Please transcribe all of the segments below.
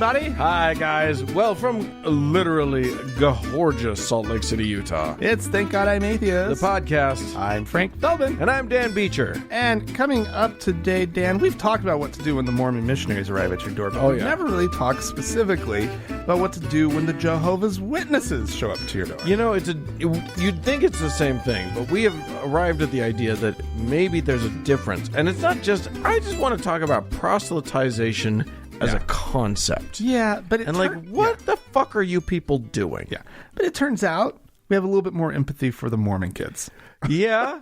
everybody. Hi, guys. Well, from literally gorgeous Salt Lake City, Utah, It's Thank God I'm Atheist. the podcast. I'm Frank Feldman. And I'm Dan Beecher. And coming up today, Dan, we've talked about what to do when the Mormon missionaries arrive at your door, but we've never really talked specifically about what to do when the Jehovah's Witnesses show up to your door. You know, you'd think it's the same thing, but we have arrived at the idea that maybe there's a difference. And it's not just, I just want to talk about proselytization as a concept. Yeah, but what the fuck are you people doing? Yeah, but it turns out we have a little bit more empathy for the Mormon kids. Yeah?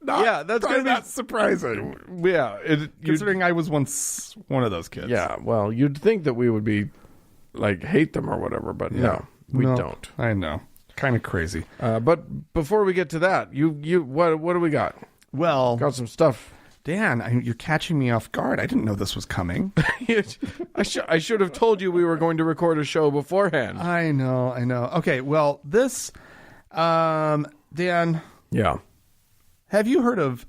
That's going to be surprising. Yeah. Considering I was once one of those kids. Yeah, well, you'd think that we would be, hate them or whatever, but no, we don't. I know. Kind of crazy. But before we get to that, what do we got? Well, Got some stuff. Dan, you're catching me off guard. I didn't know this was coming. I should have told you we were going to record a show beforehand. I know. Okay, well, this, Dan. Yeah. Have you heard of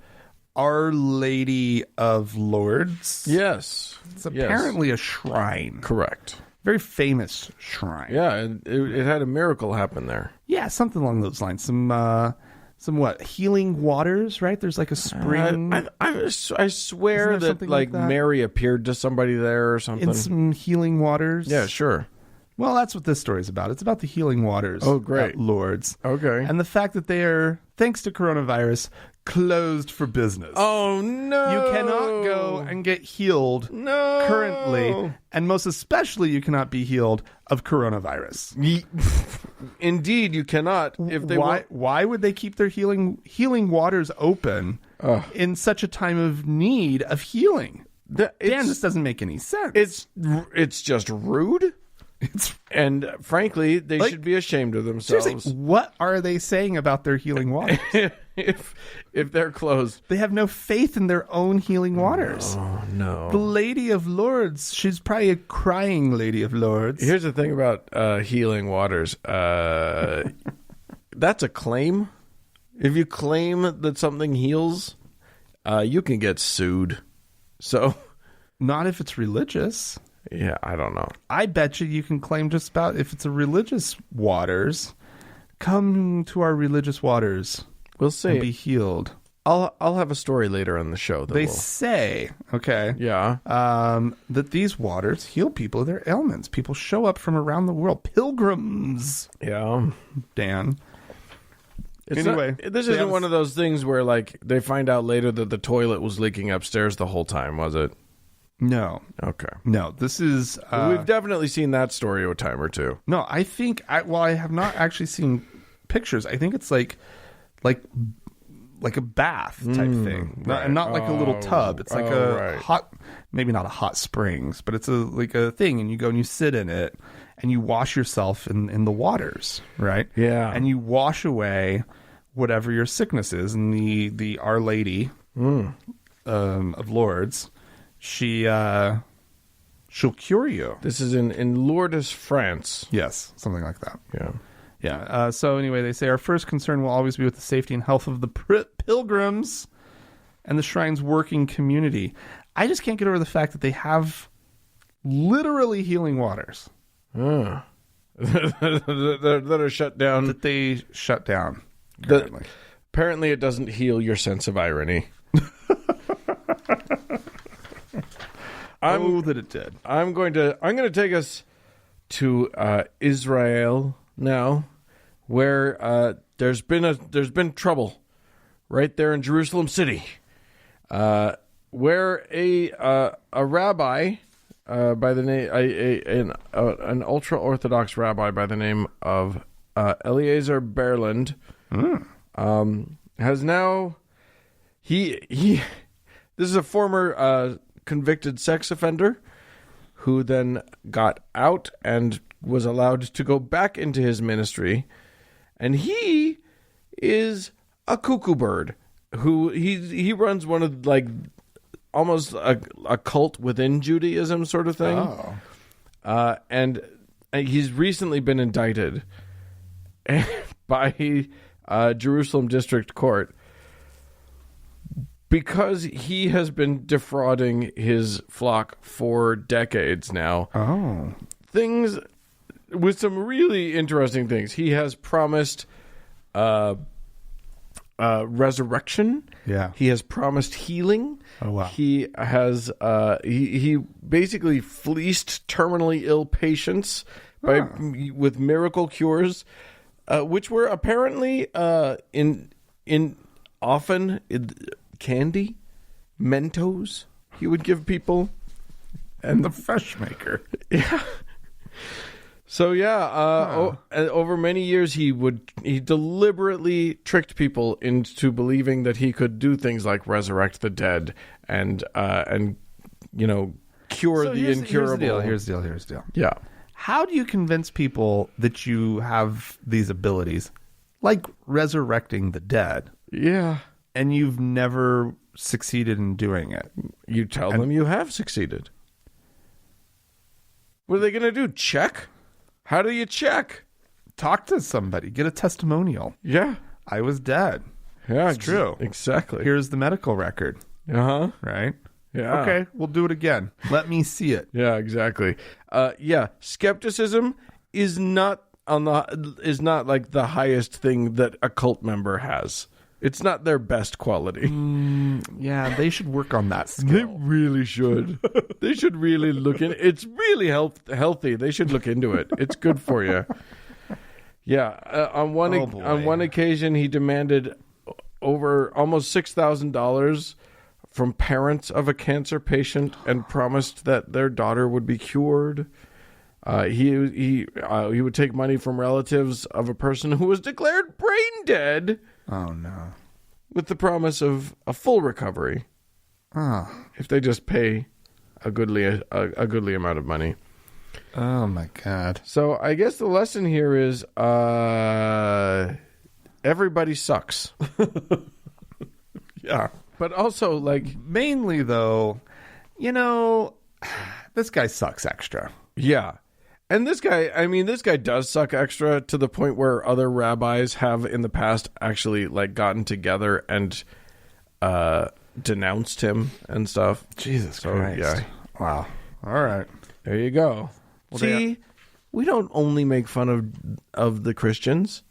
Our Lady of Lourdes? Yes. It's apparently a shrine. Correct. Very famous shrine. Yeah, it had a miracle happen there. Yeah, something along those lines. Some what? Healing waters, right? There's like a spring. I swear that like that? Mary appeared to somebody there or something. In some healing waters. Yeah, sure. Well, that's what this story is about. It's about the healing waters. Oh, great. At Lourdes. Okay. And the fact that they are, thanks to coronavirus, closed for business. Oh, no. You cannot go and get healed currently. And most especially, you cannot be healed of coronavirus. Indeed, you cannot. If they Why would they keep their healing waters open in such a time of need of healing? Dan, this doesn't make any sense. It's just rude. And frankly, they should be ashamed of themselves. Seriously, what are they saying about their healing waters? if they're closed, they have no faith in their own healing waters. Oh no! The Lady of Lourdes, she's probably a crying Lady of Lourdes. Here's the thing about healing waters. That's a claim. If you claim that something heals, you can get sued. So, not if it's religious. Yeah, I don't know. I bet you can claim just about if it's a religious waters. Come to our religious waters. We'll see. And be healed. I'll have a story later on the show. They say, that these waters heal people of their ailments. People show up from around the world. Pilgrims. Yeah. Dan. This isn't one of those things where they find out later that the toilet was leaking upstairs the whole time, was it? No. Okay. No, this is... we've definitely seen that story a time or two. No, I think... I have not actually seen pictures. I think it's like a bath type thing. Right. Not like a little tub. It's like hot... Maybe not a hot springs, but it's a thing, and you go and you sit in it, and you wash yourself in the waters, right? Yeah. And you wash away whatever your sickness is, and the Our Lady of Lourdes... She'll cure you. This is in Lourdes, France. Yes, something like that. Yeah. So anyway, they say our first concern will always be with the safety and health of the pilgrims and the shrine's working community. I just can't get over the fact that they have literally healing waters that are shut down. That they shut down. Apparently, it doesn't heal your sense of irony. That it did. I'm going to take us to Israel now, where there's been trouble right there in Jerusalem City, where a rabbi by the name an ultra orthodox rabbi by the name of Eliezer Berland has now this is a former convicted sex offender who then got out and was allowed to go back into his ministry, and he is a cuckoo bird who he runs one of almost a cult within Judaism sort of thing. And he's recently been indicted by Jerusalem District Court because he has been defrauding his flock for decades now. Oh. Things with some really interesting things. He has promised resurrection. Yeah. He has promised healing. Oh, wow. He has he basically fleeced terminally ill patients with miracle cures, which were apparently in often candy, Mentos he would give people, And the fresh maker. yeah. So over many years he deliberately tricked people into believing that he could do things like resurrect the dead and cure the incurable. Here's the deal. Yeah. How do you convince people that you have these abilities, like resurrecting the dead, Yeah. and you've never succeeded in doing it? You tell them you have succeeded. What are they going to do? Check? How do you check? Talk to somebody. Get a testimonial. Yeah. I was dead. Yeah, It's true. Exactly. Here's the medical record. Uh-huh. Right? Yeah. Okay, we'll do it again. Let me see it. Yeah, exactly. Skepticism is not like the highest thing that a cult member has. It's not their best quality. Yeah, they should work on that skill. They really should. They should really look in. It's really healthy. They should look into it. It's good for you. Yeah. On one occasion, he demanded over almost $6,000 from parents of a cancer patient and promised that their daughter would be cured. He would take money from relatives of a person who was declared brain dead. Oh, no. With the promise of a full recovery. Oh. If they just pay a goodly amount of money. Oh, my God. So I guess the lesson here is everybody sucks. Yeah. But also, like... Mainly, though, this guy sucks extra. Yeah. And this guy does suck extra to the point where other rabbis have in the past actually like gotten together and denounced him and stuff. Jesus Christ. Yeah. Wow. All right. There you go. Well, See, we don't only make fun of the Christians.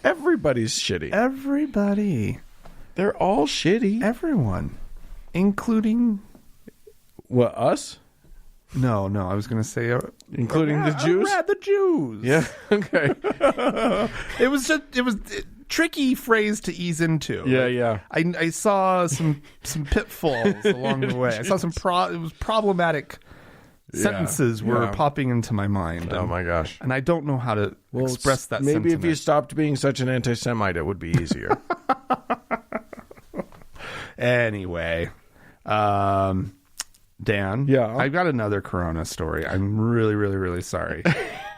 Everybody's shitty. Everybody. They're all shitty. Everyone. Including... What, us? No, I was going to say... Including the Jews? The Jews. Yeah, okay. It was a tricky phrase to ease into. Yeah. I saw some pitfalls along the way. I saw some it was problematic sentences were popping into my mind. Oh my gosh. And I don't know how to express that maybe sentiment. if you stopped being such an anti-Semite, it would be easier. Anyway, Dan, Yeah? I've got another Corona story. I'm really, really, really sorry.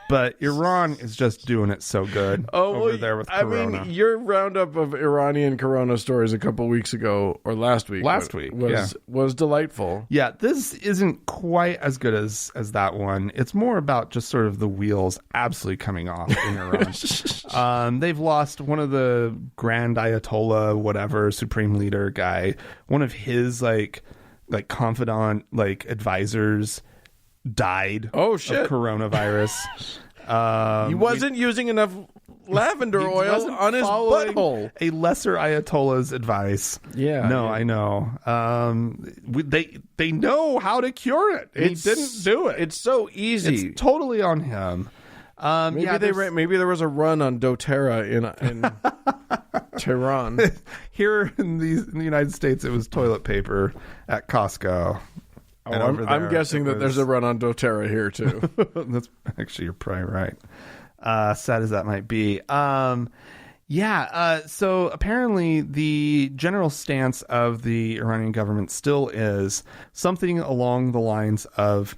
But Iran is just doing it so good over there with Corona. I mean, your roundup of Iranian Corona stories a couple weeks ago, or last week, was delightful. Yeah, this isn't quite as good as that one. It's more about just sort of the wheels absolutely coming off in Iran. They've lost one of the Grand Ayatollah, whatever, Supreme Leader guy. One of his like confidant, advisors died of coronavirus. He wasn't using enough lavender oil on his butthole. A lesser Ayatollah's advice. Yeah. No, I know. They know how to cure it. He didn't do it. It's so easy. It's totally on him. Maybe there was a run on doTERRA in Tehran. Here in the United States, it was toilet paper at Costco. I'm guessing that there's a run on doTERRA here too. That's actually, you're probably right. Sad as that might be. So apparently the general stance of the Iranian government still is something along the lines of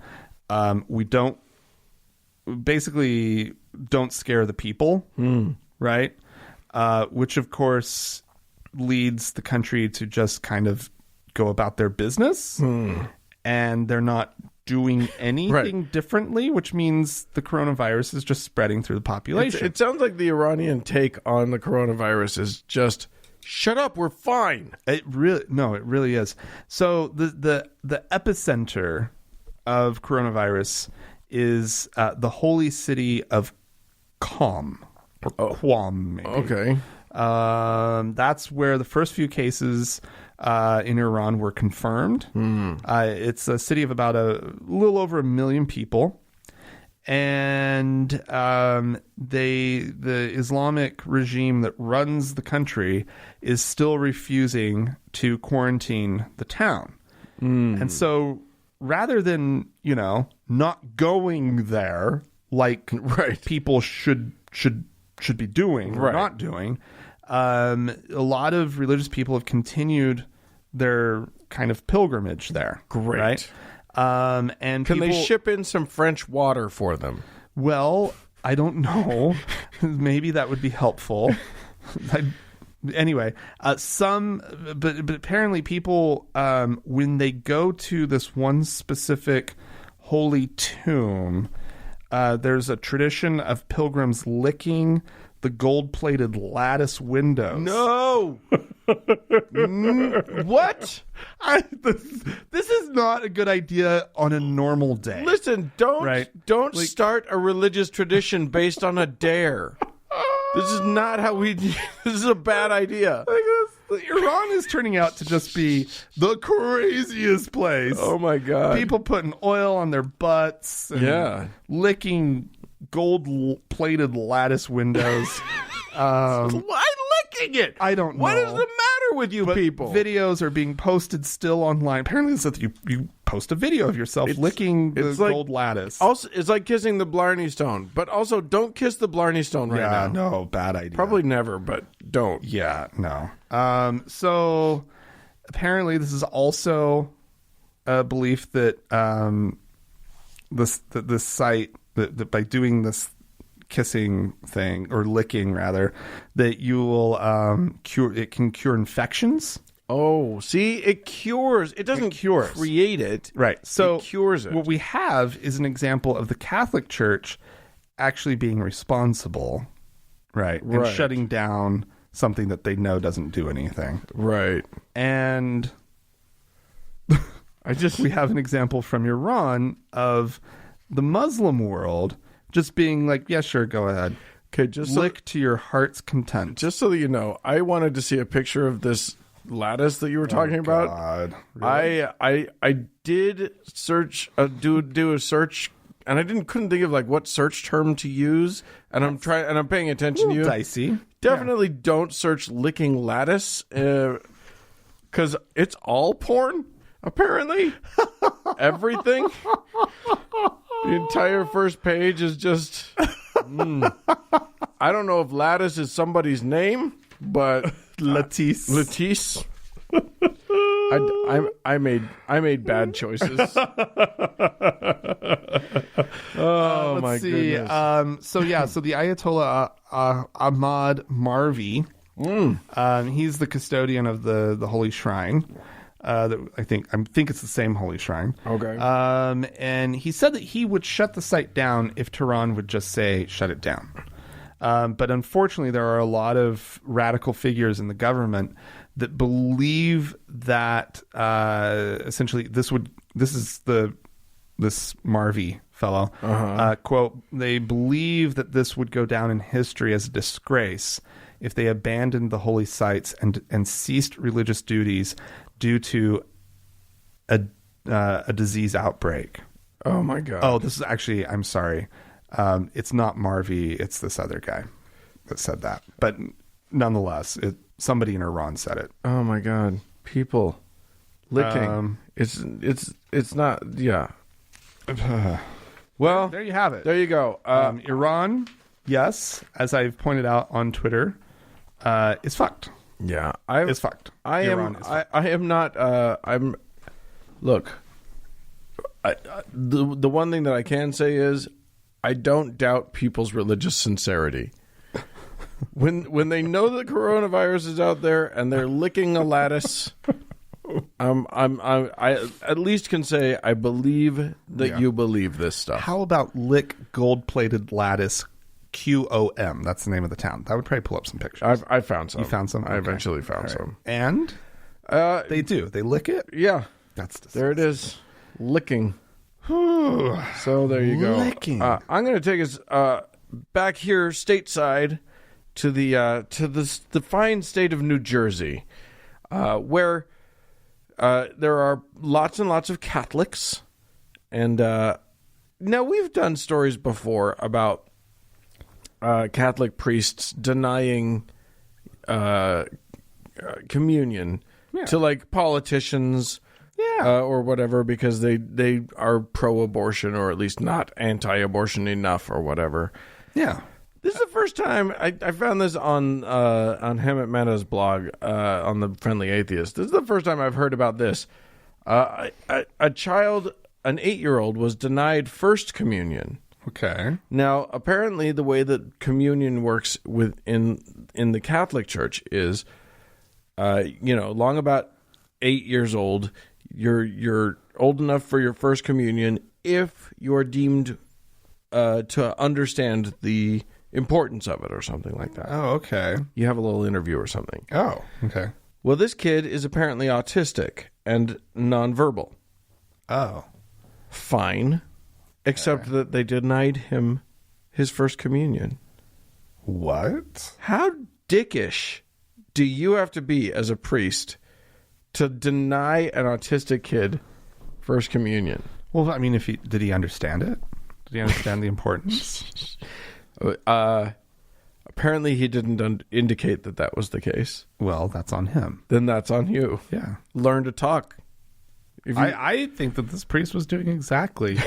we don't scare the people, right? Which of course leads the country to just kind of go about their business. And they're not doing anything differently, which means the coronavirus is just spreading through the population. It sounds like the Iranian take on the coronavirus is just Shut up, we're fine. It really is. So the epicenter of coronavirus is the holy city of Qom, or Qom, maybe. Okay. That's where the first few cases in Iran were confirmed. It's a city of about a little over 1 million people. And the Islamic regime that runs the country is still refusing to quarantine the town. And so rather than, not going there like people should be doing or not doing, a lot of religious people have continued their kind of pilgrimage there. Great. Right? And Can they ship in some French water for them? Well, I don't know. Maybe that would be helpful. Anyway, but apparently people, when they go to this one specific holy tomb, there's a tradition of pilgrims licking the gold-plated lattice windows. No! What? This is not a good idea on a normal day. Listen, don't start a religious tradition based on a dare. This is not how we. This is a bad idea. Iran is turning out to just be the craziest place. Oh my God! People putting oil on their butts. And licking gold-plated lattice windows. Why licking it? I don't know. What is the matter with you people? Videos are being posted still online. Apparently, it's that you post a video of yourself licking the gold lattice. Also, it's like kissing the Blarney Stone. But also, don't kiss the Blarney Stone right now. No, bad idea. Probably never, but don't. Yeah, no. So apparently, this is also a belief that this site that by doing this kissing thing, or licking rather, that you will can cure infections. Oh, see, it cures. It doesn't create it. Right. So it cures it. What we have is an example of the Catholic Church actually being responsible, right? And shutting down something that they know doesn't do anything. Right. And we have an example from Iran of the Muslim world just being like, yeah, sure, go ahead. Okay, just lick to your heart's content. Just so that you know, I wanted to see a picture of this lattice that you were talking about. God. Really? I did search do a search, and I couldn't think of like what search term to use, and I'm paying attention to you. Dicey. Definitely don't search licking lattice, because it's all porn. Apparently, everything. The entire first page is just. I don't know if Lattice is somebody's name, but Lattice. Lattice. I made bad choices. Oh my goodness. So the Ayatollah Ahmad Marvi, he's the custodian of the holy shrine. That I think it's the same holy shrine. Okay. And he said that he would shut the site down if Tehran would just say shut it down. But unfortunately, there are a lot of radical figures in the government that believe that essentially this Marvi fellow quote, they believe that this would go down in history as a disgrace if they abandoned the holy sites and ceased religious duties due to a disease outbreak. Oh my God. Oh, this is actually, I'm sorry. It's not Marvi. It's this other guy that said that. But nonetheless, somebody in Iran said it. Oh my God. People licking. It's not, yeah. Well, there you have it. There you go. Iran, yes, as I've pointed out on Twitter, is fucked. Yeah, it's fucked. Look, the one thing that I can say is I don't doubt people's religious sincerity. When they know that coronavirus is out there and they're licking a lattice, I at least can say I believe that you believe this stuff. How about lick gold-plated lattice QOM. That's the name of the town. That would probably pull up some pictures. I found some. You found some? I Okay. eventually found All right. some. And they do. They lick it? Yeah. That's There it is. Licking. So there you go. Licking. I'm going to take us back here stateside to the fine state of New Jersey, where there are lots and lots of Catholics. And now we've done stories before about Catholic priests denying communion to like politicians. Yeah. Or whatever, because they are pro-abortion, or at least not anti-abortion enough, or whatever. Yeah. This is the first time I found this on Hammett Mehta's blog on the Friendly Atheist. This is the first time I've heard about this. A child, an 8-year-old, was denied first communion. Okay. Now, apparently, the way that communion works in the Catholic Church is, long about 8 years old. You're old enough for your first communion if you are deemed to understand the importance of it, or something like that. Oh, okay. You have a little interview or something. Oh, okay. Well, this kid is apparently autistic and nonverbal. Oh. Fine. Except that they denied him his first communion. What? How dickish do you have to be as a priest to deny an autistic kid first communion? Well, I mean, did he understand it? Did he understand the importance? Apparently he didn't indicate that was the case. Well, that's on him. Then that's on you. Yeah. Learn to talk. If you, I think that this priest was doing exactly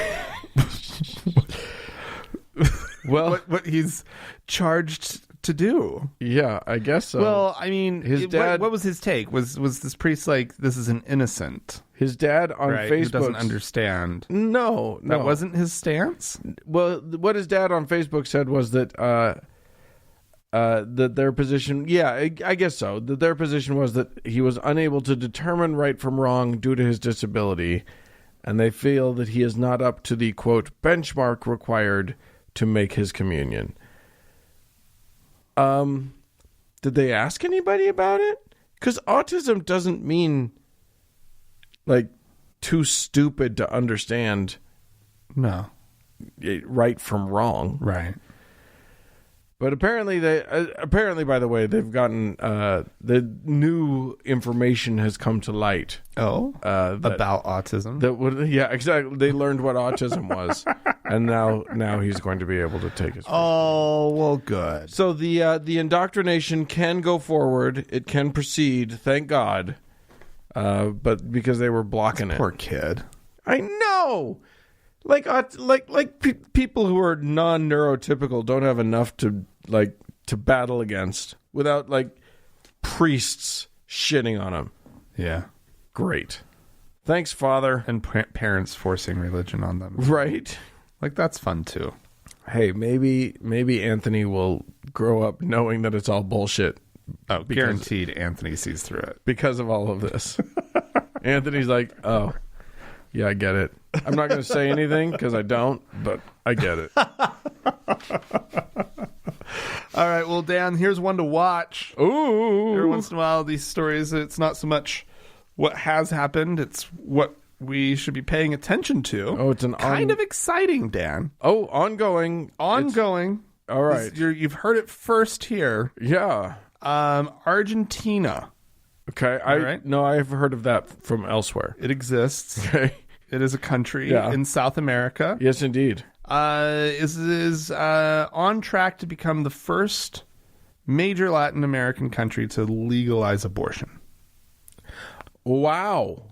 well, what he's charged to do. yeah, I guess so. Well, I mean, His dad- what was his take? Was this priest like, this is an innocent, his dad on right, who doesn't Facebook understand? No, That wasn't his stance? Well, what his dad on Facebook said was that that their position, I guess so, that their position was that he was unable to determine right from wrong due to his disability, and they feel that he is not up to the, quote, benchmark required to make his communion. Did they ask anybody about it? Because autism doesn't mean, like, too stupid to understand No. right from wrong. Right. But apparently, by the way, they've gotten the new information has come to light. Oh, about autism. Exactly. They learned what autism was, and now he's going to be able to take his. Oh, well, good. So the indoctrination can go forward. It can proceed. Thank God. But because they were blocking it. Poor kid. I know. People who are non-neurotypical don't have enough to battle against without priests shitting on them. Yeah. Great. Thanks, Father. And parents forcing religion on them. Right. That's fun too. Hey, maybe Anthony will grow up knowing that it's all bullshit. Oh, guaranteed Anthony sees through it. Because of all of this. Anthony's like, oh, yeah, I get it. I'm not going to say anything because I don't, but I get it. All right, well, Dan, here's one to watch. Ooh. Every once in a while, these stories, it's not so much what has happened, it's what we should be paying attention to. Oh, it's kind of exciting, Dan. Oh, ongoing. Ongoing. All right. You've heard it first here. Yeah. Argentina. Okay. I've heard of that from elsewhere. It exists. Okay. It is a country in South America. Yes, indeed. Is on track to become the first major Latin American country to legalize abortion. Wow.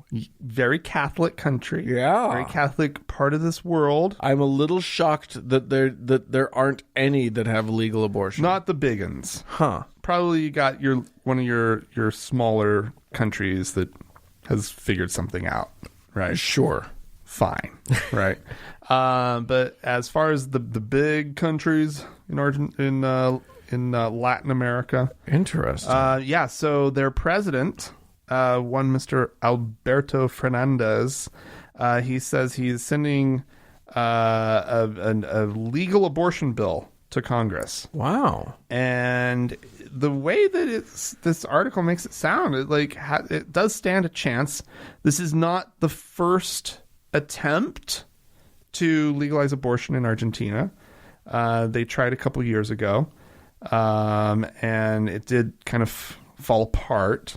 Very Catholic country. Yeah. Very Catholic part of this world. I'm a little shocked that there aren't any that have legal abortion. Not the big uns. Huh. Probably you got one of your smaller countries that has figured something out. Right. Sure. Fine. Right. But as far as the big countries in Latin America. Interesting. So their president, one Mr. Alberto Fernandez, he says he's sending a legal abortion bill to Congress. Wow. And the way that this article makes it sound, it does stand a chance. This is not the first attempt to legalize abortion in Argentina. They tried a couple years ago, and it did kind of fall apart.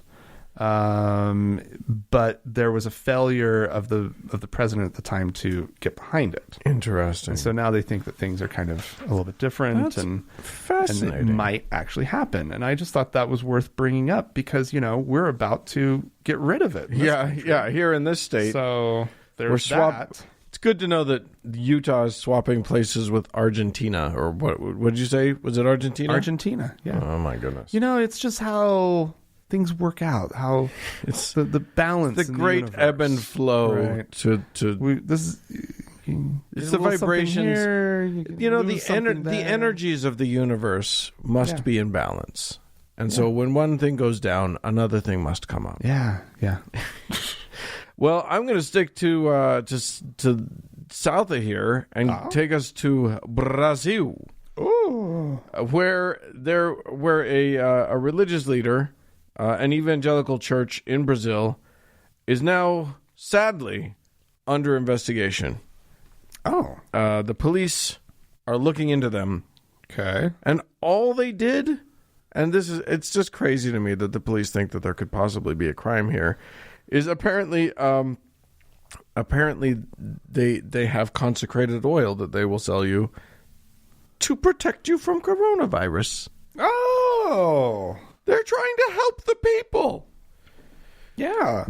But there was a failure of the president at the time to get behind it. Interesting. And so now they think that things are kind of a little bit different. That's and fascinating. And it might actually happen. And I just thought that was worth bringing up because, we're about to get rid of it. Yeah. Here in this state. So there's that. It's good to know that Utah is swapping places with Argentina. Or what did you say? Was it Argentina? Argentina, yeah. Oh, my goodness. It's just how things work out, how it's the balance, the great ebb and flow. Right. It's the vibrations. The energies of the universe must be in balance, and so when one thing goes down, another thing must come up. Yeah. Well, I'm going to stick to south of here and take us to Brazil, where a religious leader. An evangelical church in Brazil is now, sadly, under investigation. Oh. The police are looking into them. Okay. And all they did, and it's just crazy to me that the police think that there could possibly be a crime here, is apparently they have consecrated oil that they will sell you to protect you from coronavirus. Oh. They're trying to help the people. Yeah.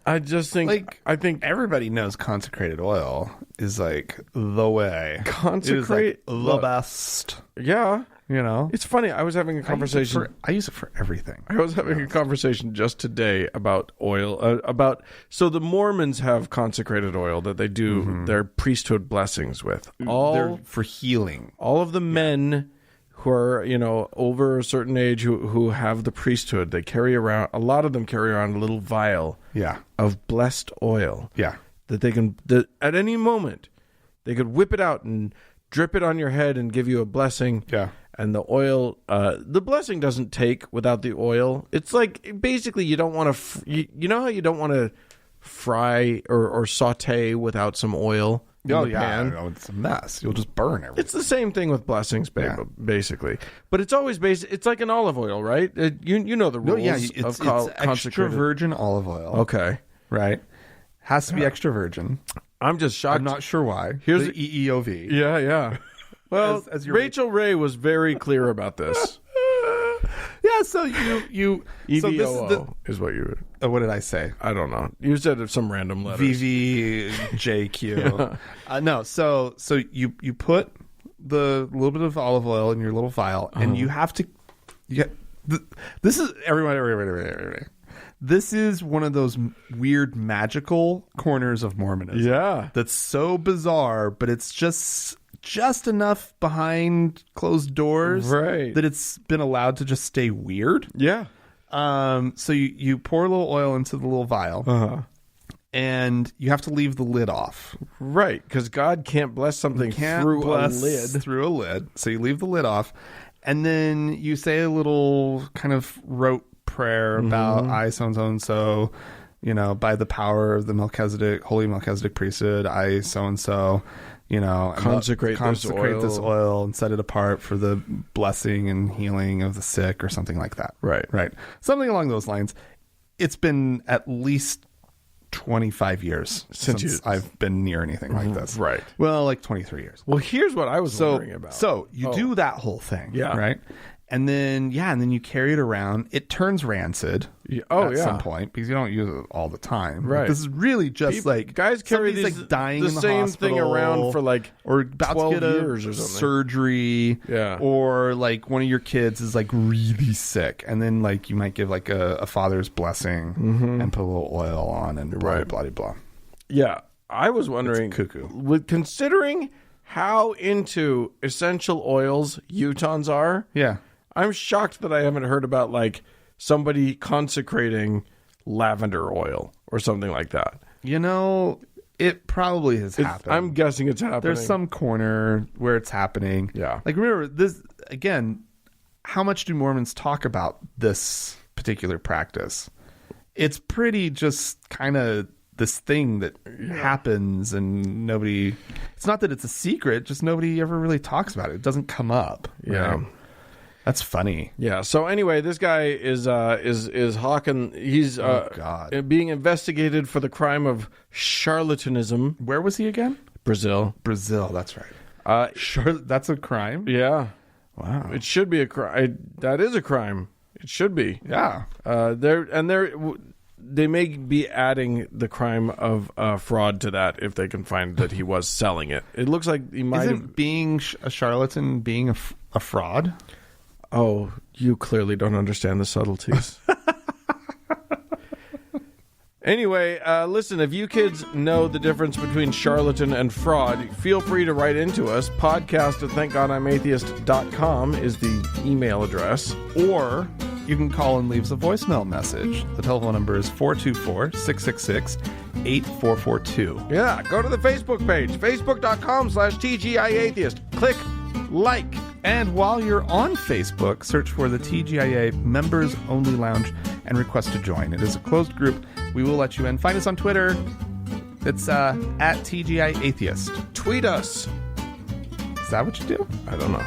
I just think... I think everybody knows consecrated oil is the way. Consecrate... the best. Yeah. It's funny. I was having a conversation... I use it for everything. I was having a conversation just today about oil. So the Mormons have consecrated oil that they do their priesthood blessings with. They're for healing. All of the men... who are, over a certain age who have the priesthood, they carry around, a lot of them carry around a little vial of blessed oil. Yeah. That they can, at any moment, they could whip it out and drip it on your head and give you a blessing. Yeah. And the oil, the blessing doesn't take without the oil. It's basically you don't want to, you know how you don't want to fry or saute without some oil? It's a mess. You'll just burn everything. It's the same thing with blessings, basically. But it's always it's like an olive oil, right? You know the rules. It's extra virgin olive oil. Okay. Right? Has to be extra virgin. I'm just shocked. I'm not sure why. Here's the EEOV. Yeah. Well, as Rachel Ray was very clear about this. Yeah, so you EVOO is what you... what did I say? I don't know. You said some random letters. VVJQ. No, so you put the little bit of olive oil in your little vial, and you have to... This is... Everybody. This is one of those weird magical corners of Mormonism. Yeah. That's so bizarre, but it's just enough behind closed doors that it's been allowed to just stay weird. Yeah. So you pour a little oil into the little vial, and you have to leave the lid off. Right, because God can't bless something through a lid. So you leave the lid off, and then you say a little kind of rote prayer about I so-and-so, by the power of the holy Melchizedek priesthood, I so-and-so, consecrate this oil and set it apart for the blessing and healing of the sick or something like that. Right. Something along those lines. It's been at least 25 years since I've been near anything like this. Right. Well, 23 years. Well, here's what I was wondering about. So you do that whole thing. Yeah. Right. And then you carry it around. It turns rancid at some point because you don't use it all the time. Right. This is really just guys carry these dying the in the same hospital, thing around for or about 12 to get years or something. Surgery. Yeah. Or one of your kids is really sick, and then you might give a father's blessing and put a little oil on and blah blah blah blah. Yeah, I was wondering, it's cuckoo. Considering how into essential oils Utahns are. Yeah. I'm shocked that I haven't heard about somebody consecrating lavender oil or something like that. It probably has happened. I'm guessing it's happening. There's some corner where it's happening. Yeah. Like, remember, this, again, how much do Mormons talk about this particular practice? It's pretty just kind of this thing that happens and nobody... It's not that it's a secret, just nobody ever really talks about it. It doesn't come up. Yeah. Right? That's funny. Yeah. So anyway, this guy is hawking. He's being investigated for the crime of charlatanism. Where was he again? Brazil. Brazil. That's right. Sure, that's a crime. Yeah. Wow. It should be a crime. That is a crime. It should be. Yeah. They may be adding the crime of fraud to that if they can find that he was selling it. It looks like he might have... being a charlatan being a fraud? Oh, you clearly don't understand the subtleties. Anyway, listen, if you kids know the difference between charlatan and fraud, feel free to write into us. podcast@thankgodimatheist.com is the email address. Or you can call and leave us a voicemail message. The telephone number is 424-666-8442. Yeah, go to the Facebook page, facebook.com/TGIAtheist. Click like. And while you're on Facebook, search for the TGIA Members Only Lounge and request to join. It is a closed group. We will let you in. Find us on Twitter. It's at TGI Atheist. Tweet us. Is that what you do? I don't know.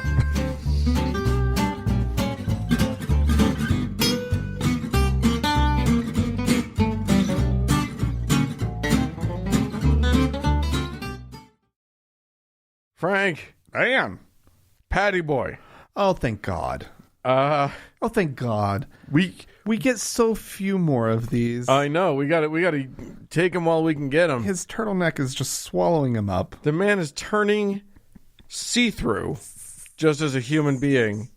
Frank. Damn. Patty boy. Oh, thank God. Oh, thank God. We get so few more of these. I know. We got to take him while we can get him. His turtleneck is just swallowing him up. The man is turning see-through just as a human being.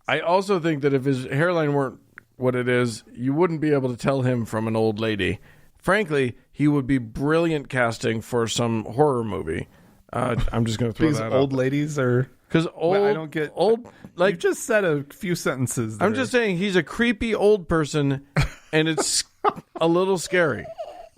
I also think that if his hairline weren't what it is, you wouldn't be able to tell him from an old lady. Frankly, he would be brilliant casting for some horror movie. I'm just going to throw These that old out. ladies are... Because I don't get... old, like, you just said a few sentences there. I'm just saying he's a creepy old person, and it's a little scary.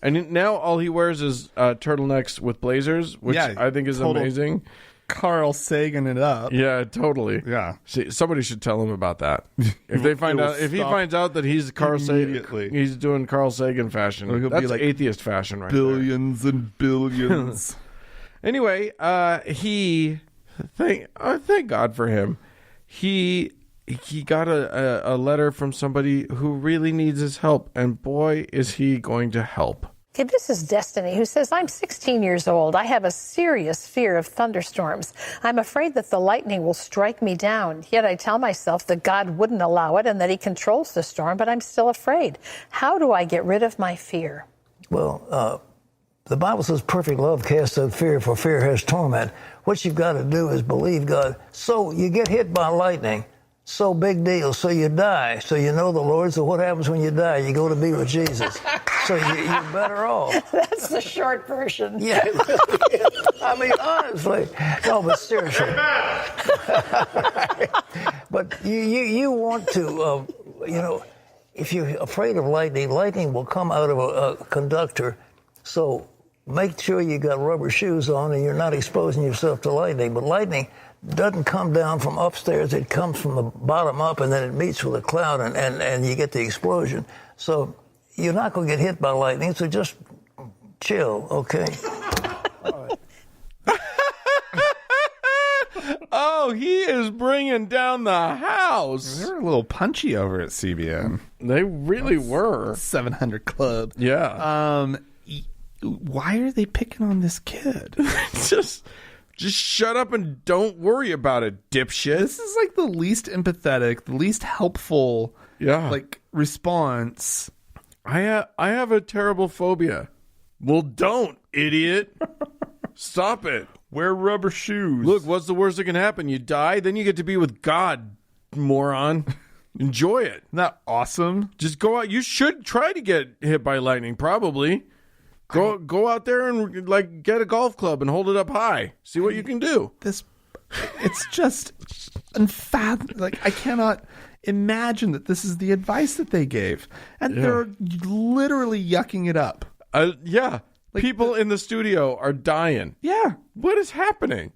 And now all he wears is turtlenecks with blazers, which I think is amazing. Carl Sagan it up. Yeah, totally. Yeah. See, somebody should tell him about that. If they find out, if he finds out that he's Carl Sagan, he's doing Carl Sagan fashion. He'll That's be like atheist fashion, right billions there. and billions. Anyway, thank God for him. He got a letter from somebody who really needs his help, and boy, is he going to help. Okay, this is Destiny, who says, I'm 16 years old. I have a serious fear of thunderstorms. I'm afraid that the lightning will strike me down. Yet I tell myself that God wouldn't allow it and that he controls the storm, but I'm still afraid. How do I get rid of my fear? Well, the Bible says perfect love casts out fear, for fear has torment. What you've got to do is believe God. So you get hit by lightning. So big deal. So you die. So you know the Lord. So what happens when you die? You go to be with Jesus. So you're better off. That's the short version. Yeah. I mean, honestly. No, but seriously. But you want to, if you're afraid of lightning, lightning will come out of a conductor. So make sure you got rubber shoes on and you're not exposing yourself to lightning. But lightning doesn't come down from upstairs. It comes from the bottom up, and then it meets with a cloud, and you get the explosion. So you're not going to get hit by lightning, so just chill, okay? All right. Oh, he is bringing down the house. They were a little punchy over at CBN. They really were. 700 Club. Yeah. Why are they picking on this kid? Just shut up and don't worry about it, dipshit. This is like the least empathetic, the least helpful response. I have a terrible phobia. Well, don't, idiot. Stop it. Wear rubber shoes. Look, what's the worst that can happen? You die, then you get to be with God, moron. Enjoy it. Isn't that awesome? Just go out. You should try to get hit by lightning, probably. Go out there and get a golf club and hold it up high. See what you can do. It's just unfathomable. I cannot imagine that this is the advice that they gave, and they're literally yucking it up. Yeah, People in the studio are dying. Yeah. What is happening?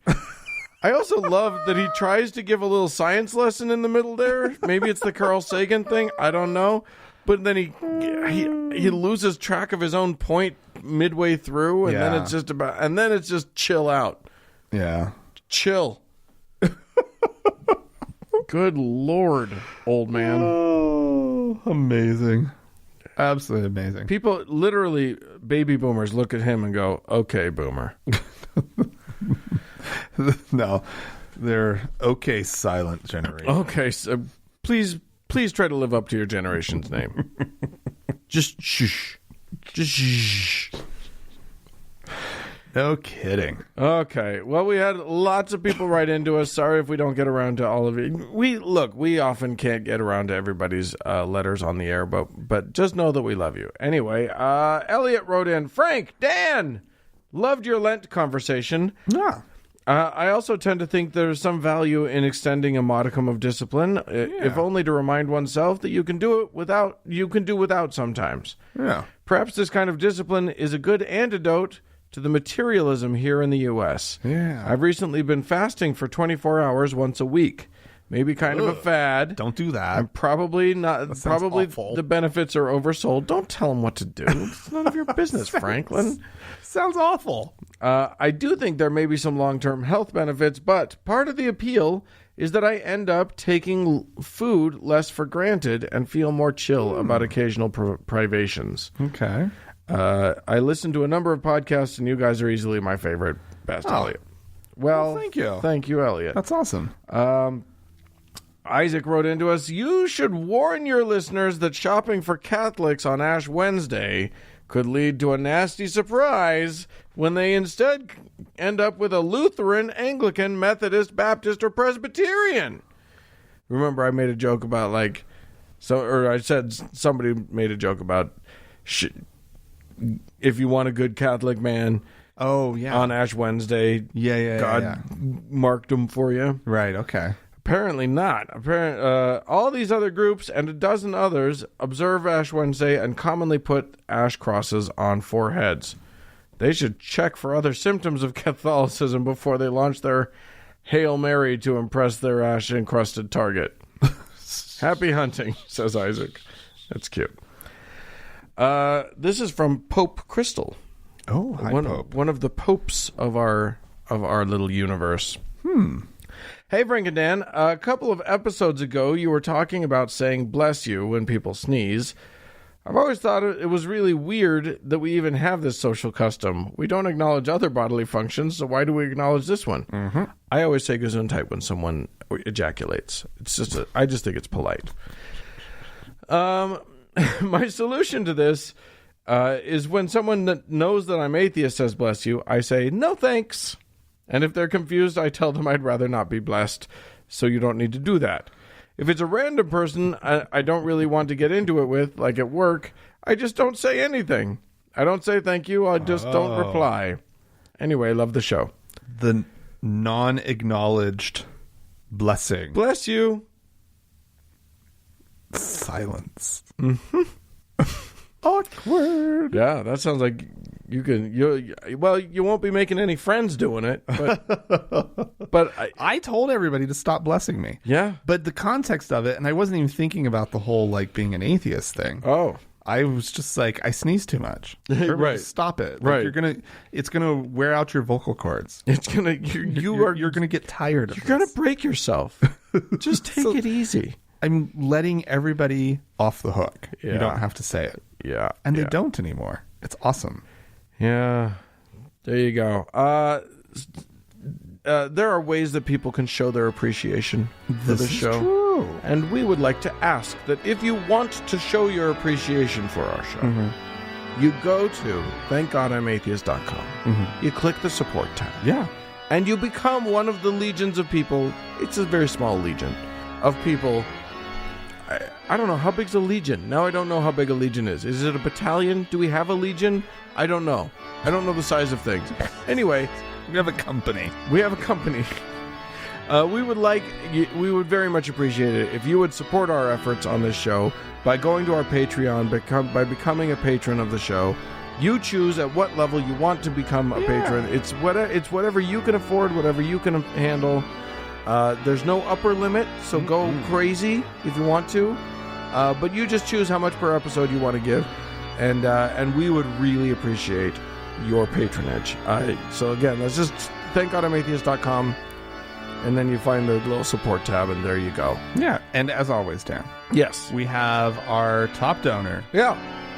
I also love that he tries to give a little science lesson in the middle there. Maybe it's the Carl Sagan thing. I don't know. But then he loses track of his own point midway through, and then it's just chill out. Yeah. Chill. Good Lord, old man. Oh, amazing. Absolutely amazing. People, literally, baby boomers look at him and go, okay, boomer. No, they're okay silent generation. Okay, so please try to live up to your generation's name. Just shh. Just shh. No kidding. Okay. Well, we had lots of people write into us. Sorry if we don't get around to all of it. We often can't get around to everybody's letters on the air, but just know that we love you. Anyway, Elliot wrote in, Frank, Dan, loved your Lent conversation. Yeah. I also tend to think there's some value in extending a modicum of discipline, if only to remind oneself that you can do without sometimes. Yeah. Perhaps this kind of discipline is a good antidote to the materialism here in the U.S. Yeah. I've recently been fasting for 24 hours once a week. Maybe kind of a fad. Don't do that. And probably not. Probably awful. the benefits are oversold. Don't tell them what to do. It's none of your business, Franklin. Sounds awful. I do think there may be some long-term health benefits, but part of the appeal is that I end up taking food less for granted and feel more chill about occasional privations. Okay. I listen to a number of podcasts, and you guys are easily my favorite. Best, Elliot. Well, thank you. Thank you, Elliot. That's awesome. Isaac wrote into us, you should warn your listeners that shopping for Catholics on Ash Wednesday could lead to a nasty surprise when they instead end up with a Lutheran, Anglican, Methodist, Baptist, or Presbyterian. Remember, I made a joke about, somebody made a joke about if you want a good Catholic man on Ash Wednesday, God marked him for you. Right, okay. Apparently not. All these other groups and a dozen others observe Ash Wednesday and commonly put ash crosses on foreheads. They should check for other symptoms of Catholicism before they launch their Hail Mary to impress their ash-encrusted target. Happy hunting, says Isaac. That's cute. This is from Pope Crystal. Oh, hi, Pope. One of the popes of our little universe. Hey, Frank and Dan. A couple of episodes ago, you were talking about saying bless you when people sneeze. I've always thought it was really weird that we even have this social custom. We don't acknowledge other bodily functions, so why do we acknowledge this one? Mm-hmm. I always say Gesundheit when someone ejaculates. I just think it's polite. My solution to this is when someone that knows that I'm atheist says bless you, I say no thanks. And if they're confused, I tell them I'd rather not be blessed, so you don't need to do that. If it's a random person I don't really want to get into it with, like at work, I just don't say anything. I don't say thank you, I just don't reply. Anyway, love the show. The non-acknowledged blessing. Bless you. Silence. Mm-hmm. Awkward. Yeah, that sounds like you won't be making any friends doing it, but I told everybody to stop blessing me. Yeah. But the context of it, and I wasn't even thinking about the whole being an atheist thing. Oh. I was just like, I sneeze too much. Right. Stop it. Right. It's gonna wear out your vocal cords. It's gonna you're gonna get tired of it. You're gonna break yourself. Just take it easy. I'm letting everybody off the hook. Yeah. You don't have to say it. Yeah. And they don't anymore. It's awesome. Yeah. There you go. There are ways that people can show their appreciation for the show. This is true. And we would like to ask that if you want to show your appreciation for our show, you go to thankgodimatheist.com. Mm-hmm. You click the support tab. Yeah. And you become one of the legions of people. It's a very small legion of people. I don't know. How big's a legion? Now I don't know how big a legion is. Is it a battalion? Do we have a legion? I don't know. I don't know the size of things. Anyway, we have a company. We have a company. We would very much appreciate it if you would support our efforts on this show by going to our Patreon, by becoming a patron of the show. You choose at what level you want to become a patron. It's whatever you can afford, whatever you can handle. There's no upper limit, so go crazy if you want to. But you just choose how much per episode you want to give, and we would really appreciate your patronage. So again, that's just thankgodimatheist.com, and then you find the little support tab, and there you go. Yeah, and as always, Dan, Yes. we have our top donor Yeah.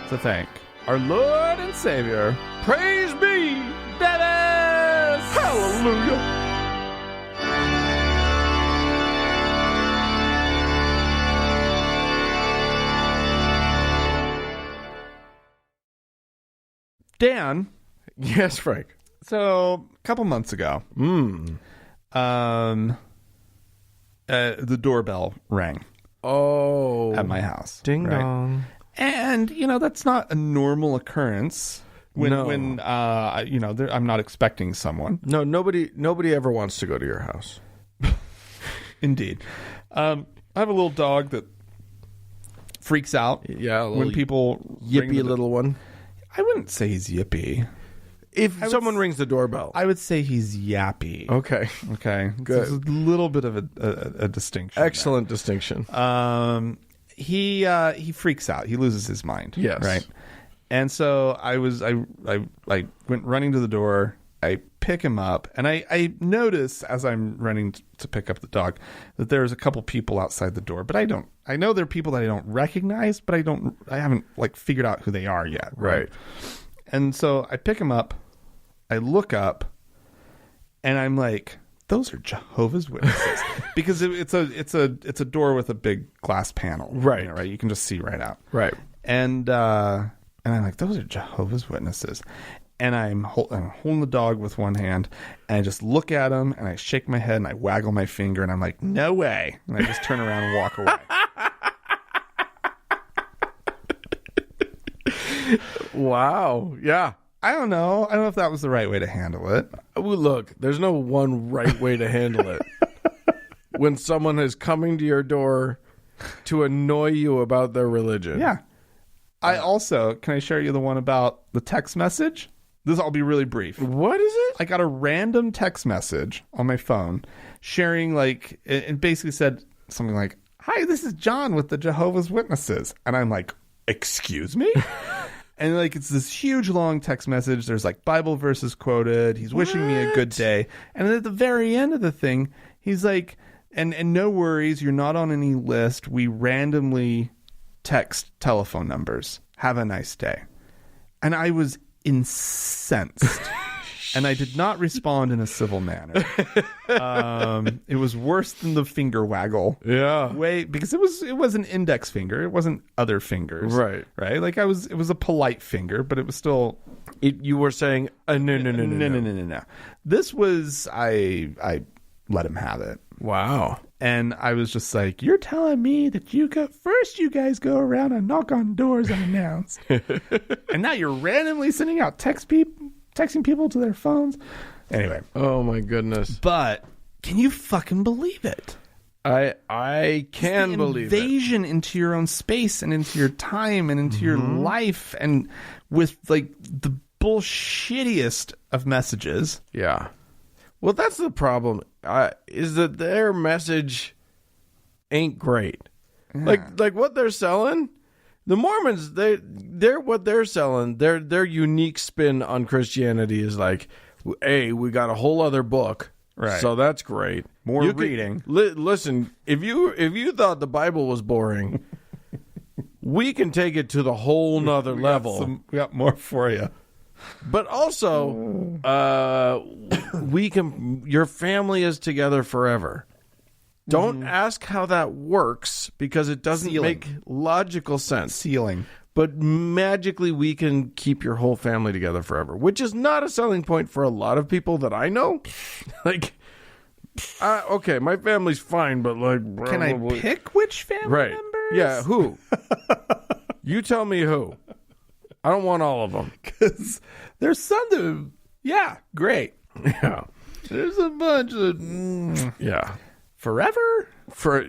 to thank, our Lord and Savior, Praise be. Davis! Hallelujah. Dan, Yes, Frank. so a couple months ago, the doorbell rang Oh. at my house. Ding right? dong. And, that's not a normal occurrence when I'm not expecting someone. No, nobody ever wants to go to your house. Indeed. I have a little dog that freaks out Yeah, a little when people ring yippy the- little one. I wouldn't say he's yippy. If someone rings the doorbell. I would say he's yappy. Okay. Okay. Good. There's a little bit of a distinction. Excellent distinction. He freaks out. He loses his mind. Yes. Right. And so I went running to the door. I pick him up, and I notice as I'm running to pick up the dog that there's a couple people outside the door, but I know they're people that I don't recognize, but I haven't figured out who they are yet. Right. And so I pick him up, I look up, and I'm like, those are Jehovah's Witnesses. Because it's a door with a big glass panel. Right. Right. You can just see right out. Right. And I'm like, those are Jehovah's Witnesses. And I'm holding the dog with one hand, and I just look at him, and I shake my head, and I waggle my finger, and I'm like, no way. And I just turn around and walk away. Wow. Yeah. I don't know if that was the right way to handle it. Well, look, there's no one right way to handle it. When someone is coming to your door to annoy you about their religion. Yeah. Can I share you the one about the text message? I'll be really brief. What is it? I got a random text message on my phone sharing it basically said something like, hi, this is John with the Jehovah's Witnesses. And I'm like, excuse me? And it's this huge long text message. There's Bible verses quoted. He's wishing me a good day. And then at the very end of the thing, he's like, and no worries, you're not on any list. We randomly text telephone numbers. Have a nice day. And I was incensed. And I did not respond in a civil manner. It was worse than the finger waggle. Yeah. Because it was an index finger. It wasn't other fingers. Right. Right. It was a polite finger, but it was still. You were saying, no. This was I let him have it. Wow. And I was just like, you're telling me that you guys go around and knock on doors unannounced, and now you're randomly sending out texting people to their phones. Anyway. Oh my goodness. But can you fucking believe it? I can believe it. Invasion into your own space and into your time and into your life, and with the bullshittiest of messages. Yeah. Well, that's the problem. Is that their message ain't great. Yeah. Like what they're selling. The Mormons, they're what they're selling. Their unique spin on Christianity is hey, we got a whole other book, right? So that's great. More reading. Listen, if you thought the Bible was boring, we can take it to the whole nother level. We got more for you. But also, your family is together forever. Don't ask how that works because it doesn't make logical sense. Sealing. But magically, we can keep your whole family together forever, which is not a selling point for a lot of people that I know. Okay, my family's fine, but can I pick which family members? Yeah, who? You tell me who. I don't want all of them. Because there's some that, yeah, great. Yeah. There's a bunch of, yeah. forever? For,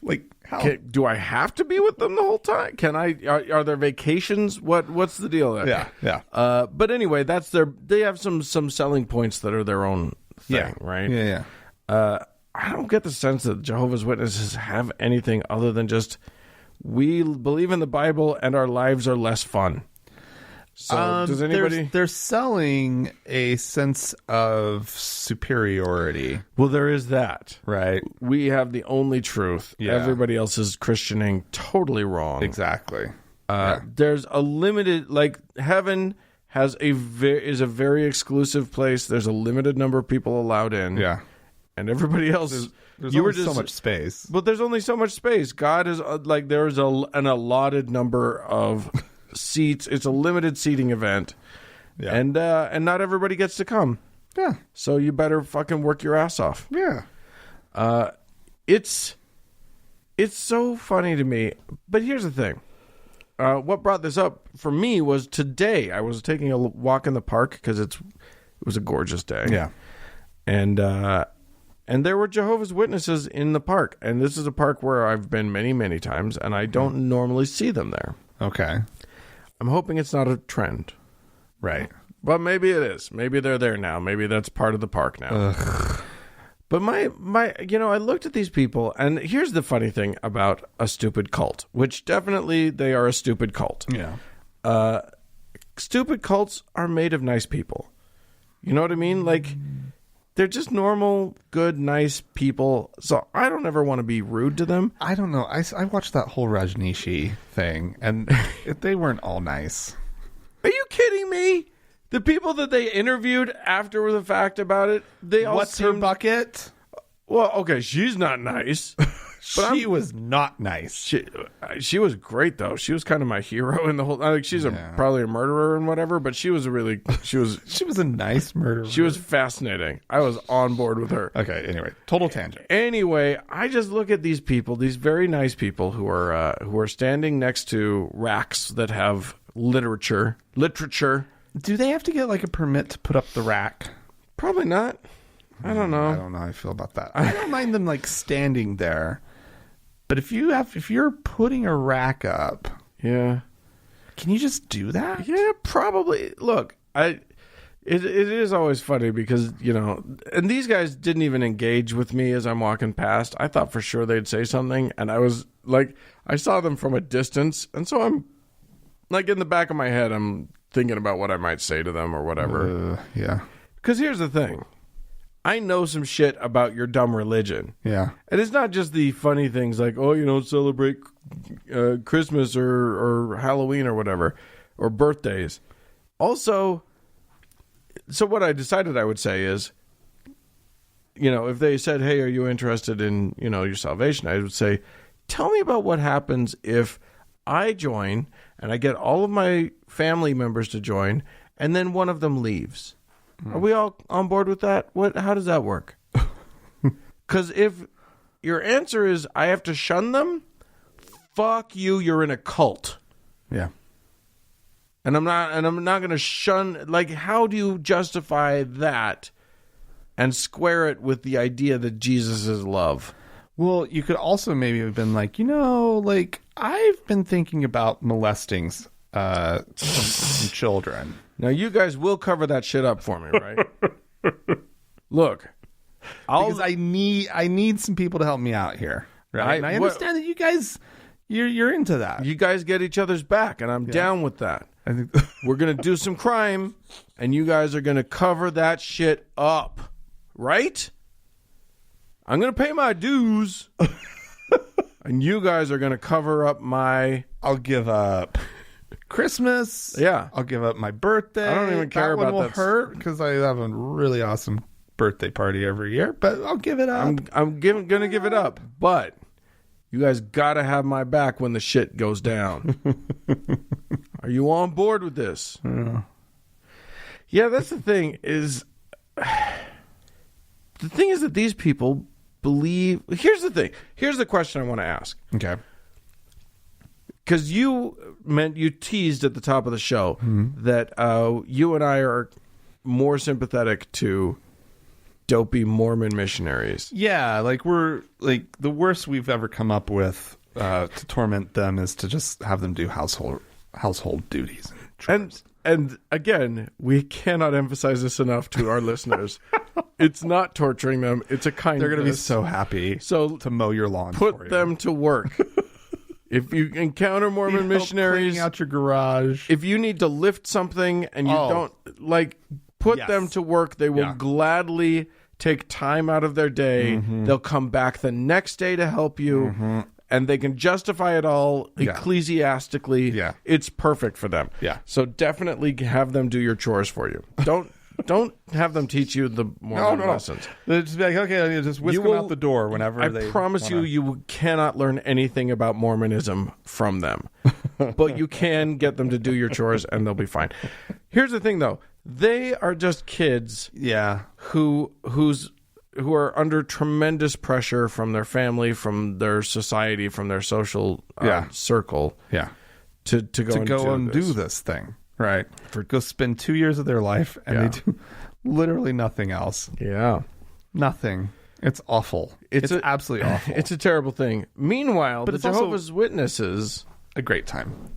Like, how? Do I have to be with them the whole time? Can I? Are there vacations? What's the deal there? Yeah. But anyway, they have some selling points that are their own thing, right? Yeah. I don't get the sense that Jehovah's Witnesses have anything other than just we believe in the Bible and our lives are less fun. So does anybody? They're selling a sense of superiority. Well, there is that. Right. We have the only truth. Yeah. Everybody else is Christianing totally wrong. Exactly. There's a limited, like, heaven is a very exclusive place. There's a limited number of people allowed in. Yeah. And everybody else There's only so much space. But there's only so much space. God is there's an allotted number of seats. It's a limited seating event. Yeah. And not everybody gets to come. Yeah. So you better fucking work your ass off. Yeah. It's so funny to me. But here's the thing. What brought this up for me was today I was taking a walk in the park because it was a gorgeous day. Yeah. And there were Jehovah's Witnesses in the park. And this is a park where I've been many, many times, and I don't normally see them there. Okay. I'm hoping it's not a trend. Right. But maybe it is. Maybe they're there now. Maybe that's part of the park now. Ugh. But I looked at these people, and here's the funny thing about a stupid cult, which definitely they are a stupid cult. Yeah. Stupid cults are made of nice people. You know what I mean? Like, they're just normal, good, nice people. So I don't ever want to be rude to them. I don't know. I watched that whole Rajneeshi thing, and they weren't all nice. Are you kidding me? The people that they interviewed after the fact about it, they all What's her bucket? Well, okay, she's not nice. But She was not nice. She was great though. She was kind of my hero in the whole. I think she's probably a murderer and whatever, but she was she was a nice murderer. She was fascinating. I was on board with her. Okay. Anyway, total tangent. Anyway, I just look at these people, these very nice people who are standing next to racks that have literature. Do they have to get like a permit to put up the rack? Probably not. I don't know. I don't know how I feel about that. I don't mind them like standing there. But if you're putting a rack up, yeah, can you just do that? Yeah, probably. Look, it is always funny because, and these guys didn't even engage with me as I'm walking past. I thought for sure they'd say something, and I was like, I saw them from a distance, and so I'm like in the back of my head, I'm thinking about what I might say to them or whatever. Yeah. Because here's the thing. I know some shit about your dumb religion. Yeah. And it's not just the funny things like, celebrate Christmas or Halloween or whatever, or birthdays. Also, so what I decided I would say is, if they said, hey, are you interested in, your salvation? I would say, tell me about what happens if I join and I get all of my family members to join and then one of them leaves. Are we all on board with that? How does that work? Because if your answer is I have to shun them, fuck you. You're in a cult. Yeah. And I'm not going to shun. Like, how do you justify that and square it with the idea that Jesus is love? Well, you could also maybe have been like, I've been thinking about molesting some children. Now, you guys will cover that shit up for me, right? Look, because I need some people to help me out here, right? And I understand that you guys, you're into that. You guys get each other's back, and I'm down with that. I think we're gonna do some crime, and you guys are gonna cover that shit up, right? I'm gonna pay my dues, and you guys are gonna cover up my. I'll give up Christmas. Yeah. I'll give up my birthday. I don't even care about that. That one will hurt because I have a really awesome birthday party every year, but I'll give it up. I'm gonna give it up, but you guys gotta have my back when the shit goes down. Are you on board with this? Yeah, that's the thing is that these people believe. Here's the thing. Here's the question I want to ask. Okay. Because you teased at the top of the show that you and I are more sympathetic to dopey Mormon missionaries. Yeah, like we're like the worst we've ever come up with to torment them is to just have them do household duties and chores. And again, we cannot emphasize this enough to our listeners. It's not torturing them. It's a kindness. They're going to be so happy to mow your lawn. Put them to work. If you encounter Mormon missionaries, cleaning out your garage. if you need to lift something and you don't put them to work, they will gladly take time out of their day. They'll come back the next day to help you. And they can justify it all ecclesiastically. Yeah. It's perfect for them. Yeah. So definitely have them do your chores for you. Don't have them teach you the Mormon lessons. They'll just be like, okay, just whisk them out the door whenever they promise you cannot learn anything about Mormonism from them. But you can get them to do your chores and they'll be fine. Here's the thing, though. They are just kids who are under tremendous pressure from their family, from their society, from their social circle to go and do this thing. Right. Go spend 2 years of their life and they do literally nothing else. Yeah. Nothing. It's awful. It's absolutely awful. It's a terrible thing. Meanwhile, the Jehovah's Witnesses... A great time.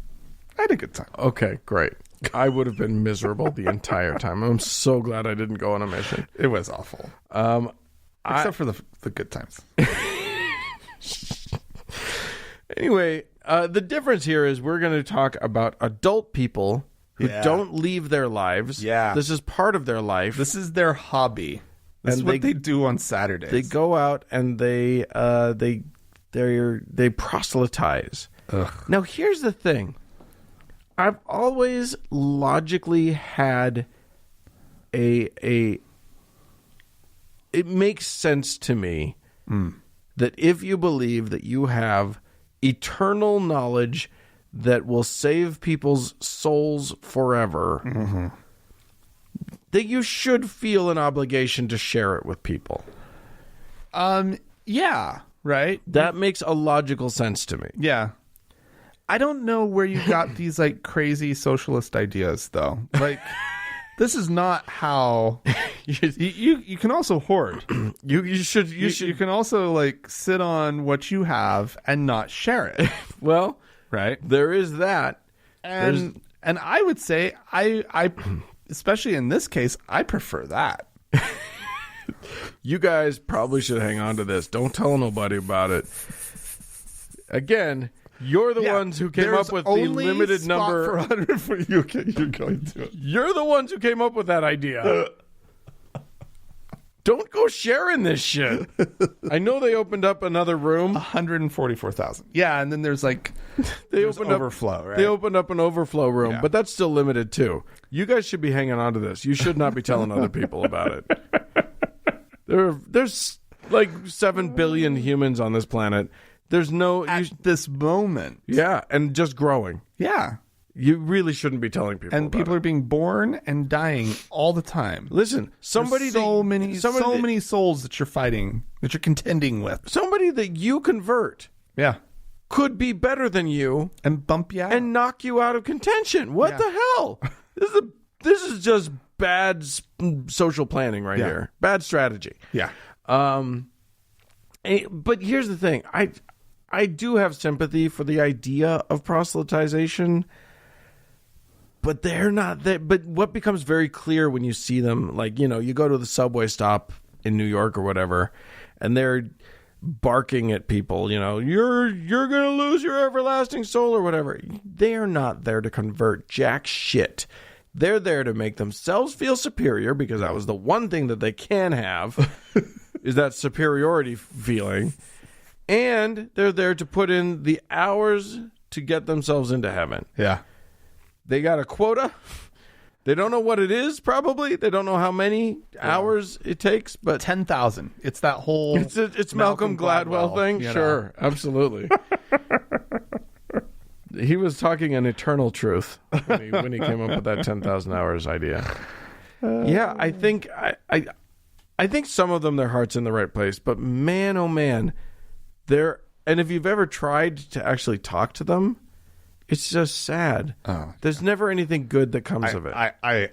I had a good time. Okay, great. I would have been miserable the entire time. I'm so glad I didn't go on a mission. It was awful. Except for the good times. Anyway, the difference here is we're going to talk about adult people who don't leave their lives. Yeah. This is part of their life. This is their hobby. This is what they do on Saturdays. They go out and they proselytize. Ugh. Now, here's the thing. I've always logically had it makes sense to me that if you believe that you have eternal knowledge that will save people's souls forever, that you should feel an obligation to share it with people. Yeah, right? That makes a logical sense to me. Yeah. I don't know where you got these like crazy socialist ideas though. Like this is not how you can also hoard. You can also like sit on what you have and not share it. Well, right? There is that. And I would say I especially in this case, I prefer that. You guys probably should hang on to this. Don't tell nobody about it. Again, you're the ones who came up with the limited number. For 100 for you. You're going to it. You're the ones who came up with that idea. Don't go sharing this shit. I know they opened up another room. 144,000. Yeah, and then there's like overflow, right? They opened up an overflow room, but that's still limited too. You guys should be hanging on to this. You should not be telling other people about it. There's like 7 billion humans on this planet. There's no... At this moment. Yeah, and just growing. Yeah. You really shouldn't be telling people and about people it. Are being born and dying all the time. Listen, so many souls that you're fighting, that you're contending with. Somebody that you convert could be better than you and bump you out and knock you out of contention. What the hell? This is just bad social planning right here. Bad strategy. Yeah. But here's the thing. I do have sympathy for the idea of proselytization, but they're not there. But what becomes very clear when you see them, like, you know, you go to the subway stop in New York or whatever, and they're barking at people, you know, you're going to lose your everlasting soul or whatever. They're not there to convert jack shit. They're there to make themselves feel superior, because that was the one thing that they can have is that superiority feeling. And they're there to put in the hours to get themselves into heaven. Yeah. They got a quota. They don't know what it is, probably. They don't know how many hours it takes, but 10,000. It's that whole... It's Malcolm Gladwell thing? Sure, absolutely. He was talking an eternal truth when he came up with that 10,000 hours idea. Yeah, I think I think some of them, their heart's in the right place, but man, oh man, and if you've ever tried to actually talk to them, it's just sad. There's never anything good that comes of it.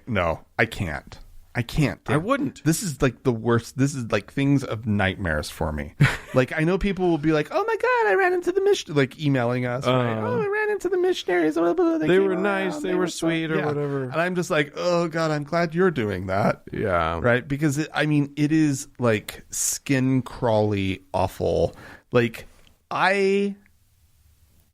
No, I can't. I can't. I wouldn't. This is like the worst. This is like things of nightmares for me. Like, I know people will be like, oh my God, I ran into the mission, like emailing us. Right? Oh, I ran into the missionaries. They were came nice. around. They were sweet or whatever. And I'm just like, oh God, I'm glad you're doing that. Yeah. Right. Because it is like skin crawly awful. Like, I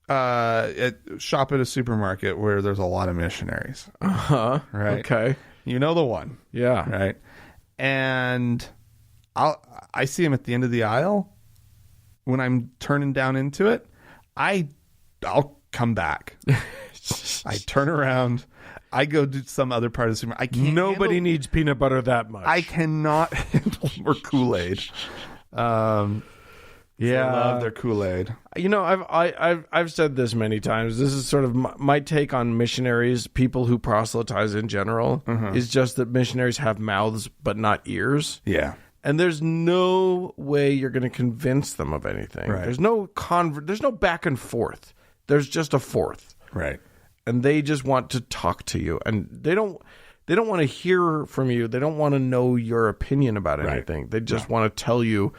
shop at a supermarket where there's a lot of missionaries. Uh-huh. Right. Okay. You know the one. Yeah. Right. And I see him at the end of the aisle. When I'm turning down into it, I'll come back. I turn around. I go to some other part of the supermarket. Nobody needs peanut butter that much. I cannot handle more Kool-Aid. Yeah, I love their Kool-Aid. You know, I've said this many times. This is sort of my take on missionaries, people who proselytize in general, is just that missionaries have mouths but not ears. Yeah. And there's no way you're going to convince them of anything. Right. There's no back and forth. There's just a forth. Right. And they just want to talk to you, and they don't want to hear from you. They don't want to know your opinion about anything. They just want to tell you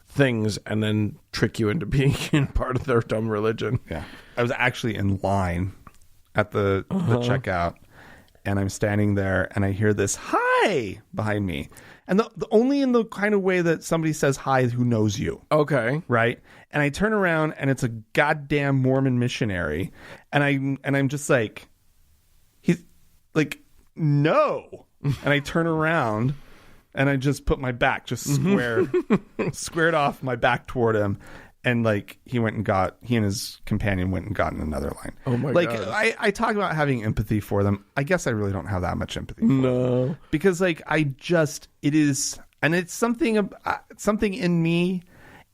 things and then trick you into being in part of their dumb religion. Yeah. I was actually in line at the checkout, and I'm standing there and I hear this hi behind me. And the only in the kind of way that somebody says hi who knows you. Okay. Right? And I turn around and it's a goddamn Mormon missionary, and I'm just like, he's like, no. And I turn around and I just put my back just squared off my back toward him. And like he and his companion went and got in another line. Oh my God. God. I talk about having empathy for them. I guess I really don't have that much empathy for them. Because like it is, and it's something in me,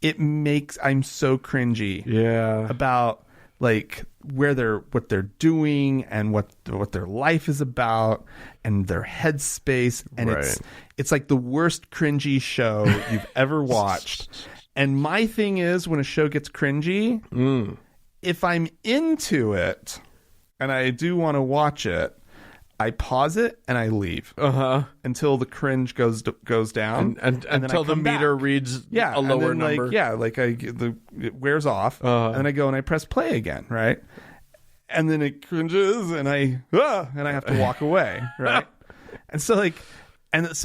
I'm so cringy. Yeah. About like what they're doing and what their life is about and their headspace, and it's like the worst cringy show you've ever watched. And my thing is, when a show gets cringy, if I'm into it and I do want to watch it, I pause it and I leave until the cringe goes down, and until the meter reads a lower number. It wears off, and then I go and I press play again, right? And then it cringes, and I have to walk away, right? And so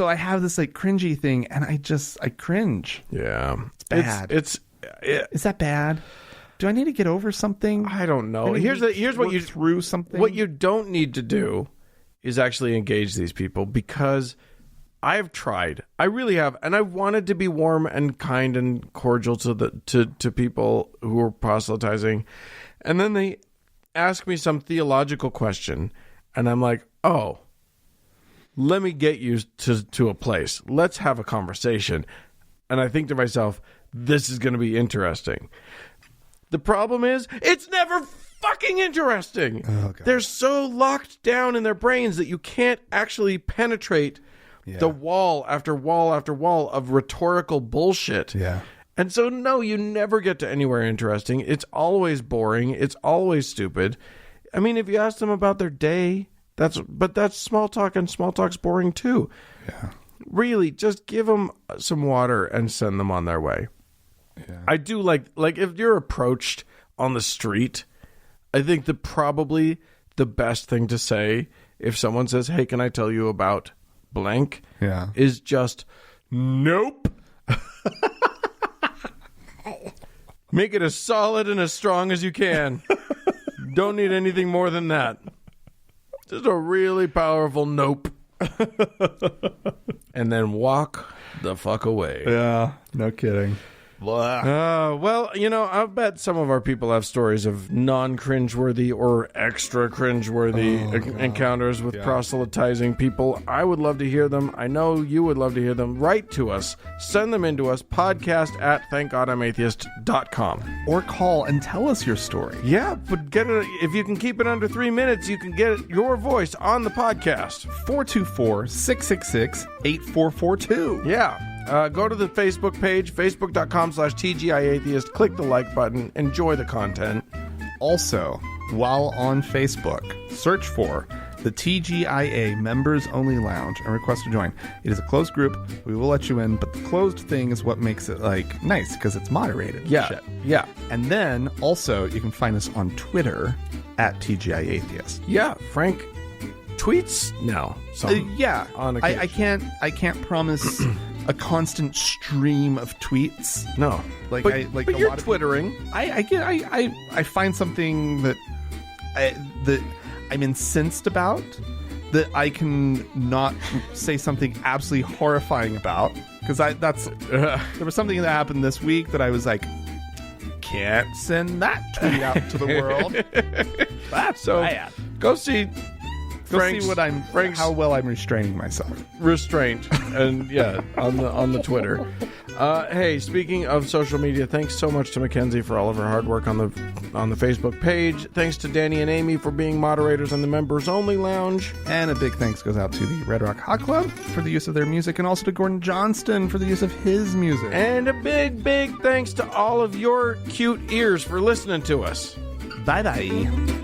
I have this like cringy thing, and I cringe. Yeah, it's bad. Is that bad? Do I need to get over something? I don't know. Here's what you through something. What you don't need to do is actually engage these people, because I've tried. I really have, and I wanted to be warm and kind and cordial to people who are proselytizing, and then they ask me some theological question, and I'm like, oh, let me get you to a place. Let's have a conversation. And I think to myself, this is going to be interesting. The problem is, it's never fucking interesting. Oh, God. They're so locked down in their brains that you can't actually penetrate the wall after wall after wall of rhetorical bullshit. Yeah. And so, no, you never get to anywhere interesting. It's always boring. It's always stupid. I mean, if you ask them about their day, that's small talk, and small talk's boring too. Yeah. Really, just give them some water and send them on their way. Yeah. I do like if you're approached on the street, I think that probably the best thing to say if someone says, "Hey, can I tell you about blank?" Yeah. is just nope. Make it as solid and as strong as you can. Don't need anything more than that. Just a really powerful nope. And then walk the fuck away. Yeah, no kidding. Well, I bet some of our people have stories of non-cringeworthy or extra cringeworthy encounters with proselytizing people. I would love to hear them. I know you would love to hear them. Write to us. Send them in to us. podcast@thankgodimatheist.com. Or call and tell us your story. Yeah, but if you can keep it under 3 minutes, you can get your voice on the podcast. 424-666-8442. Yeah. Go to the Facebook page, facebook.com/TGIAtheist. Click the like button. Enjoy the content. Also, while on Facebook, search for the TGIA Members Only Lounge and request to join. It is a closed group. We will let you in, but the closed thing is what makes it like nice because it's moderated. and Yeah. shit. Yeah. And then also you can find us on Twitter at TGI Atheist. Yeah. Frank tweets now. Yeah, On occasion. I can't promise a constant stream of tweets. No. Like but, I like but a you're lot of twittering. I find something that I'm incensed about, that I can not say something absolutely horrifying about, because there was something that happened this week that I was like, can't send that tweet out to the world. That's So bad. go see Go Frank's, see how well I'm restraining myself. restraint and yeah on the Twitter. Hey, speaking of social media, thanks so much to Mackenzie for all of her hard work on the Facebook page. Thanks to Danny and Amy for being moderators on the Members Only Lounge. And a big thanks goes out to the Red Rock Hot Club for the use of their music, and also to Gordon Johnston for the use of his music. And a big thanks to all of your cute ears for listening to us. Bye bye.